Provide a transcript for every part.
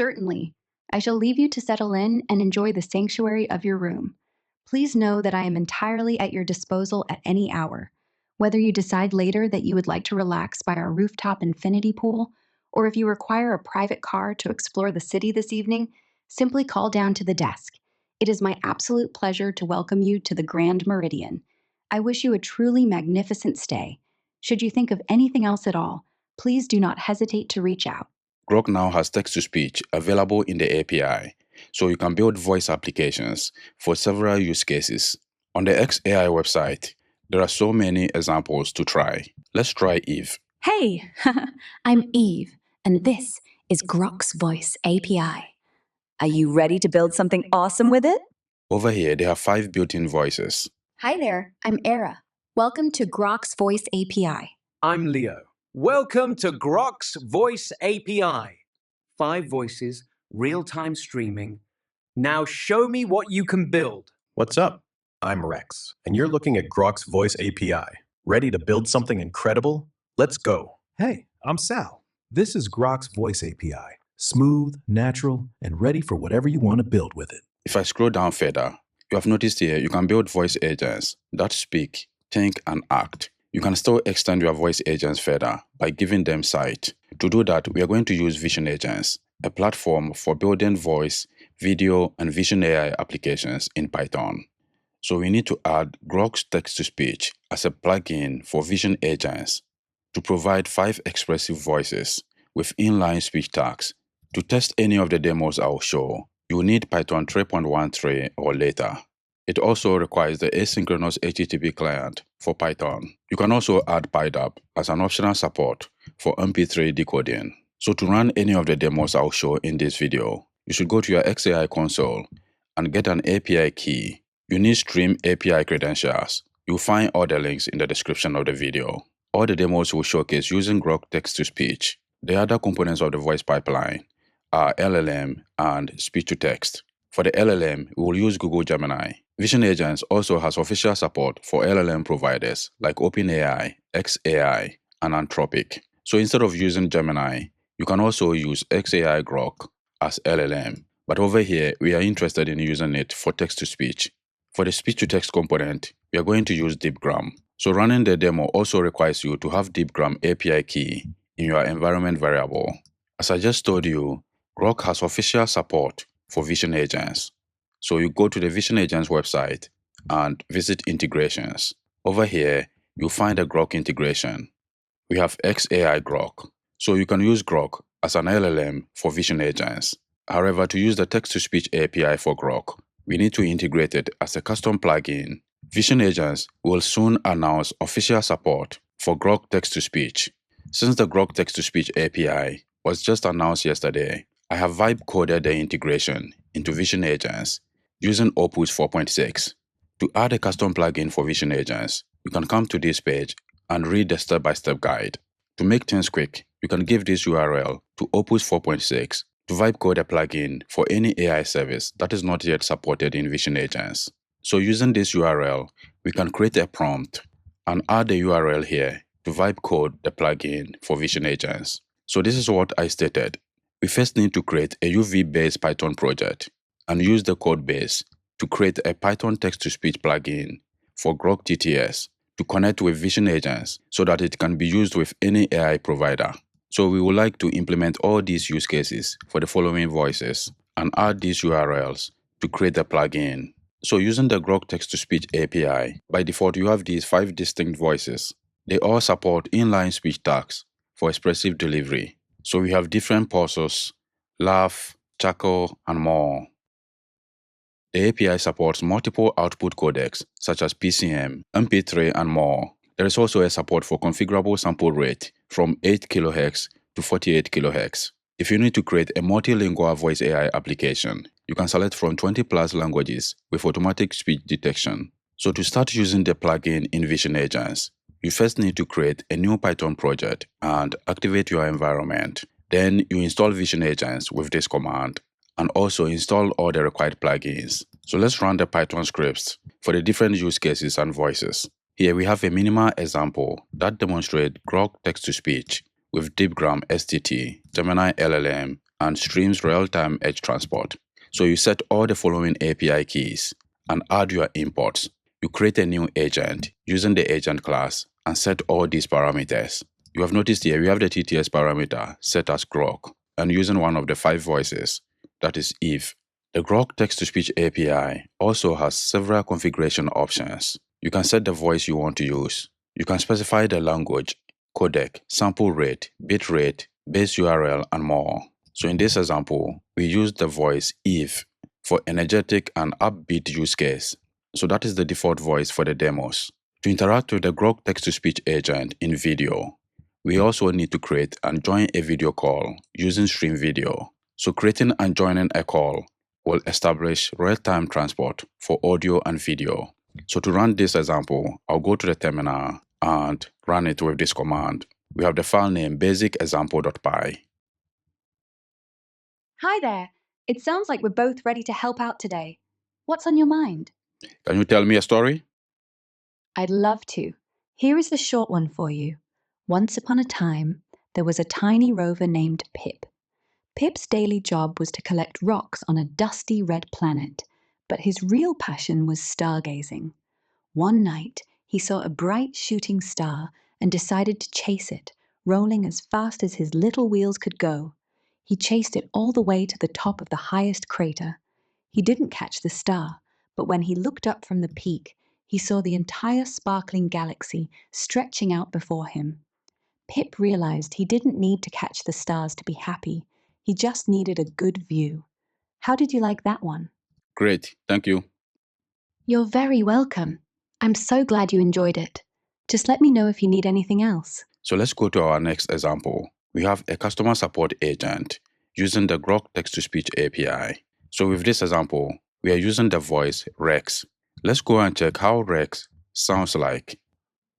Certainly. I shall leave you to settle in and enjoy the sanctuary of your room. Please know that I am entirely at your disposal at any hour. Whether you decide later that you would like to relax by our rooftop infinity pool, or if you require a private car to explore the city this evening, simply call down to the desk. It is my absolute pleasure to welcome you to the Grand Meridian. I wish you a truly magnificent stay. Should you think of anything else at all, please do not hesitate to reach out. Grok now has text-to-speech available in the API, so you can build voice applications for several use cases. On the XAI website, there are so many examples to try. Let's try Eve. Hey, I'm Eve, and this is Grok's Voice API. Are you ready to build something awesome with it? Over here, they have 5 built-in voices. Hi there, I'm Era. Welcome to Grok's Voice API. I'm Leo. Welcome to Grok's Voice API. 5 voices, real-time streaming. Now show me what you can build. What's up? I'm Rex, and you're looking at Grok's Voice API. Ready to build something incredible? Let's go. Hey, I'm Sal. This is Grok's Voice API. Smooth, natural, and ready for whatever you want to build with it. If I scroll down further, you have noticed here you can build voice agents that speak, think, and act. You can still extend your voice agents further by giving them sight. To do that, we are going to use Vision Agents, a platform for building voice, video, and Vision AI applications in Python. So we need to add Grok's text-to-speech as a plugin for Vision Agents to provide 5 expressive voices with inline speech tags. To test any of the demos I'll show, you will need Python 3.13 or later. It also requires the asynchronous HTTP client for Python. You can also add PyDAP as an optional support for MP3 decoding. So to run any of the demos I'll show in this video, you should go to your XAI console and get an API key. You need Stream API credentials. You'll find all the links in the description of the video. All the demos will showcase using Grok text-to-speech. The other components of the voice pipeline are LLM and speech-to-text. For the LLM, we will use Google Gemini. Vision Agents also has official support for LLM providers like OpenAI, XAI, and Anthropic. So instead of using Gemini, you can also use XAI Grok as LLM. But over here, we are interested in using it for text-to-speech. For the speech-to-text component, we are going to use DeepGram. So running the demo also requires you to have DeepGram API key in your environment variable. As I just told you, Grok has official support for Vision Agents. So you go to the Vision Agents website and visit integrations. Over here, you'll find a Grok integration. We have XAI Grok. So you can use Grok as an LLM for Vision Agents. However, to use the text-to-speech API for Grok, we need to integrate it as a custom plugin. Vision Agents will soon announce official support for Grok text-to-speech. Since the Grok text-to-speech API was just announced yesterday, I have vibe coded the integration into Vision Agents using Opus 4.6. To add a custom plugin for Vision Agents, you can come to this page and read the step-by-step guide. To make things quick, you can give this URL to Opus 4.6 to vibe code a plugin for any AI service that is not yet supported in Vision Agents. So using this URL, we can create a prompt and add the URL here to vibe code the plugin for Vision Agents. So this is what I stated. We first need to create a UV-based Python project and use the code base to create a Python text-to-speech plugin for Grok TTS to connect with Vision Agents so that it can be used with any AI provider. So we would like to implement all these use cases for the following voices and add these URLs to create the plugin. So using the Grok text-to-speech API, by default you have these 5 distinct voices. They all support inline speech tags for expressive delivery. So we have different pauses, laugh, chuckle, and more. The API supports multiple output codecs such as PCM, MP3, and more. There is also a support for configurable sample rate from 8 kHz to 48 kHz. If you need to create a multilingual voice AI application, you can select from 20 plus languages with automatic speech detection. So to start using the plugin in Vision Agents, you first need to create a new Python project and activate your environment. Then you install Vision Agents with this command and also install all the required plugins. So let's run the Python scripts for the different use cases and voices. Here we have a minimal example that demonstrates Grok text-to-speech with DeepGram STT, Gemini LLM, and streams real-time edge transport. So you set all the following API keys and add your imports. You create a new agent using the agent class and set all these parameters. You have noticed here we have the TTS parameter set as Grok and using one of the 5 voices, that is Eve. The Grok text-to-speech API also has several configuration options. You can set the voice you want to use. You can specify the language, codec, sample rate, bit rate, base URL, and more. So in this example, we used the voice Eve for energetic and upbeat use case. So that is the default voice for the demos. To interact with the Grok text-to-speech agent in video, we also need to create and join a video call using Stream Video. So creating and joining a call will establish real-time transport for audio and video. So to run this example, I'll go to the terminal and run it with this command. We have the file name basicexample.py. Hi there. It sounds like we're both ready to help out today. What's on your mind? Can you tell me a story? I'd love to. Here is the short one for you. Once upon a time, there was a tiny rover named Pip. Pip's daily job was to collect rocks on a dusty red planet, but his real passion was stargazing. One night, he saw a bright shooting star and decided to chase it, rolling as fast as his little wheels could go. He chased it all the way to the top of the highest crater. He didn't catch the star, but when he looked up from the peak, he saw the entire sparkling galaxy stretching out before him. Pip realized he didn't need to catch the stars to be happy. He just needed a good view. How did you like that one? Great, thank you. You're very welcome. I'm so glad you enjoyed it. Just let me know if you need anything else. So let's go to our next example. We have a customer support agent using the Grok text-to-speech API. So with this example, we are using the voice Rex. Let's go and check how Rex sounds like.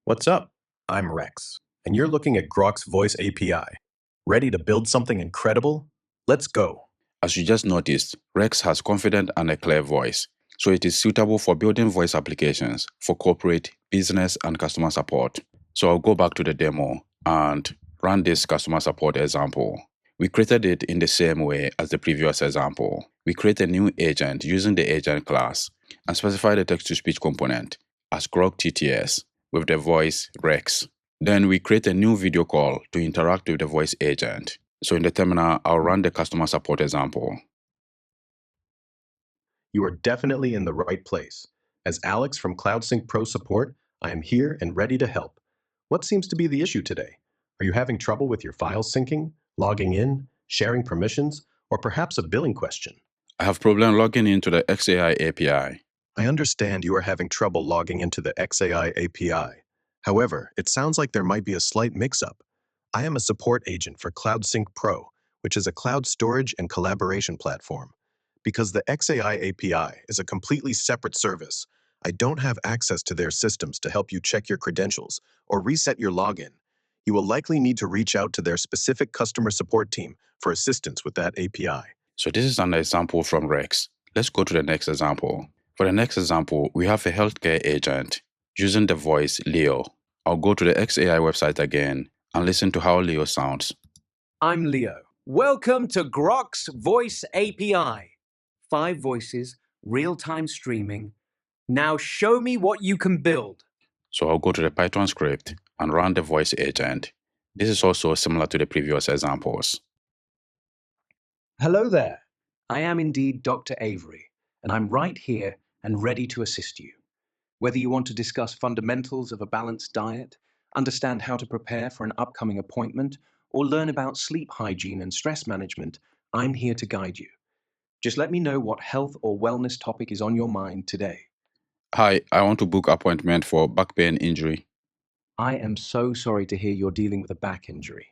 What's up? I'm Rex, and you're looking at Grok's Voice API. Ready to build something incredible? Let's go. As you just noticed, Rex has confident and a clear voice, so it is suitable for building voice applications for corporate, business, and customer support. So I'll go back to the demo and run this customer support example. We created it in the same way as the previous example. We create a new agent using the agent class and specify the text-to-speech component as Grok TTS with the voice Rex. Then we create a new video call to interact with the voice agent. So in the terminal, I'll run the customer support example. You are definitely in the right place. As Alex from CloudSync Pro Support, I am here and ready to help. What seems to be the issue today? Are you having trouble with your files syncing, logging in, sharing permissions, or perhaps a billing question? I have problem logging into the XAI API. I understand you are having trouble logging into the XAI API. However, it sounds like there might be a slight mix-up. I am a support agent for CloudSync Pro, which is a cloud storage and collaboration platform. Because the XAI API is a completely separate service, I don't have access to their systems to help you check your credentials or reset your login. You will likely need to reach out to their specific customer support team for assistance with that API. So this is an example from Rex. Let's go to the next example. For the next example, we have a healthcare agent using the voice Leo. I'll go to the XAI website again and listen to how Leo sounds. I'm Leo. Welcome to Grok's Voice API. 5 voices, real-time streaming. Now show me what you can build. So I'll go to the Python script and run the voice agent. This is also similar to the previous examples. Hello there. I am indeed Dr. Avery, and I'm right here and ready to assist you. Whether you want to discuss fundamentals of a balanced diet, understand how to prepare for an upcoming appointment, or learn about sleep hygiene and stress management, I'm here to guide you. Just let me know what health or wellness topic is on your mind today. Hi, I want to book appointment for back pain injury. I am so sorry to hear you're dealing with a back injury.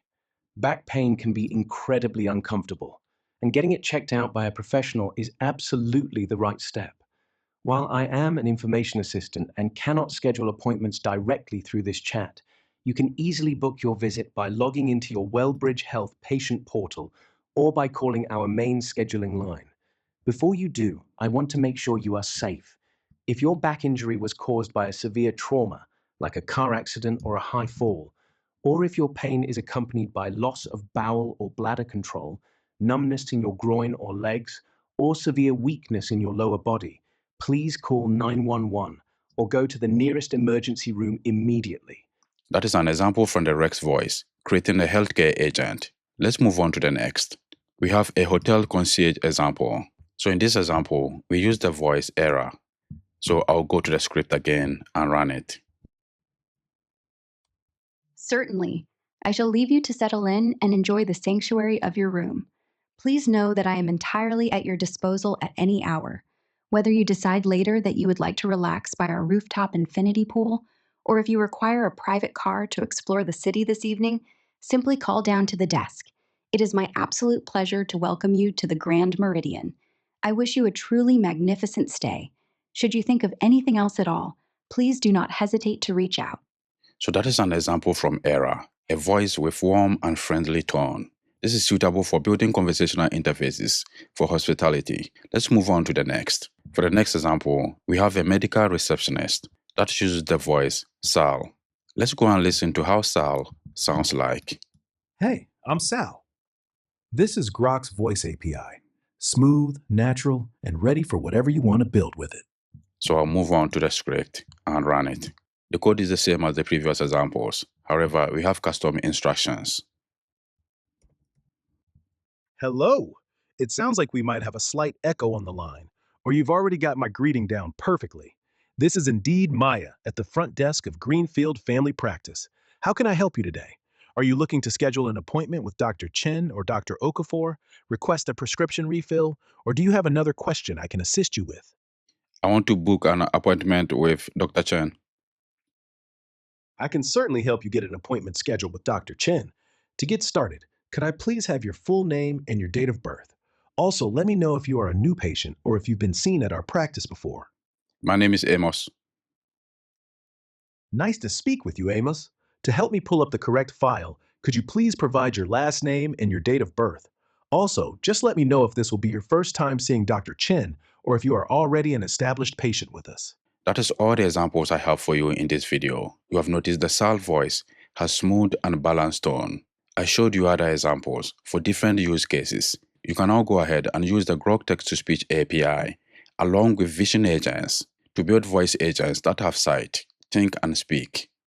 Back pain can be incredibly uncomfortable, and getting it checked out by a professional is absolutely the right step. While I am an information assistant and cannot schedule appointments directly through this chat, you can easily book your visit by logging into your Wellbridge Health patient portal or by calling our main scheduling line. Before you do, I want to make sure you are safe. If your back injury was caused by a severe trauma, like a car accident or a high fall, or if your pain is accompanied by loss of bowel or bladder control, numbness in your groin or legs, or severe weakness in your lower body, please call 911 or go to the nearest emergency room immediately. That is an example from the Rex voice, creating a healthcare agent. Let's move on to the next. We have a hotel concierge example. So in this example, we use the voice error. So I'll go to the script again and run it. Certainly. I shall leave you to settle in and enjoy the sanctuary of your room. Please know that I am entirely at your disposal at any hour. Whether you decide later that you would like to relax by our rooftop infinity pool, or if you require a private car to explore the city this evening, simply call down to the desk. It is my absolute pleasure to welcome you to the Grand Meridian. I wish you a truly magnificent stay. Should you think of anything else at all, please do not hesitate to reach out. So that is an example from Era, a voice with warm and friendly tone. This is suitable for building conversational interfaces for hospitality. Let's move on to the next. For the next example, we have a medical receptionist that uses the voice Sal. Let's go and listen to how Sal sounds like. Hey, I'm Sal. This is Grok's Voice API. Smooth, natural, and ready for whatever you want to build with it. So I'll move on to the script and run it. The code is the same as the previous examples. However, we have custom instructions. Hello! It sounds like we might have a slight echo on the line, or you've already got my greeting down perfectly. This is indeed Maya at the front desk of Greenfield Family Practice. How can I help you today? Are you looking to schedule an appointment with Dr. Chen or Dr. Okafor, request a prescription refill, or do you have another question I can assist you with? I want to book an appointment with Dr. Chen. I can certainly help you get an appointment scheduled with Dr. Chen. To get started, could I please have your full name and your date of birth? Also, let me know if you are a new patient or if you've been seen at our practice before. My name is Amos. Nice to speak with you, Amos. To help me pull up the correct file, could you please provide your last name and your date of birth? Also, just let me know if this will be your first time seeing Dr. Chen or if you are already an established patient with us. That is all the examples I have for you in this video. You have noticed the Sal voice has smooth and balanced tone. I showed you other examples for different use cases. You can now go ahead and use the Grok Text-to-Speech API along with vision agents to build voice agents that have sight, think, and speak.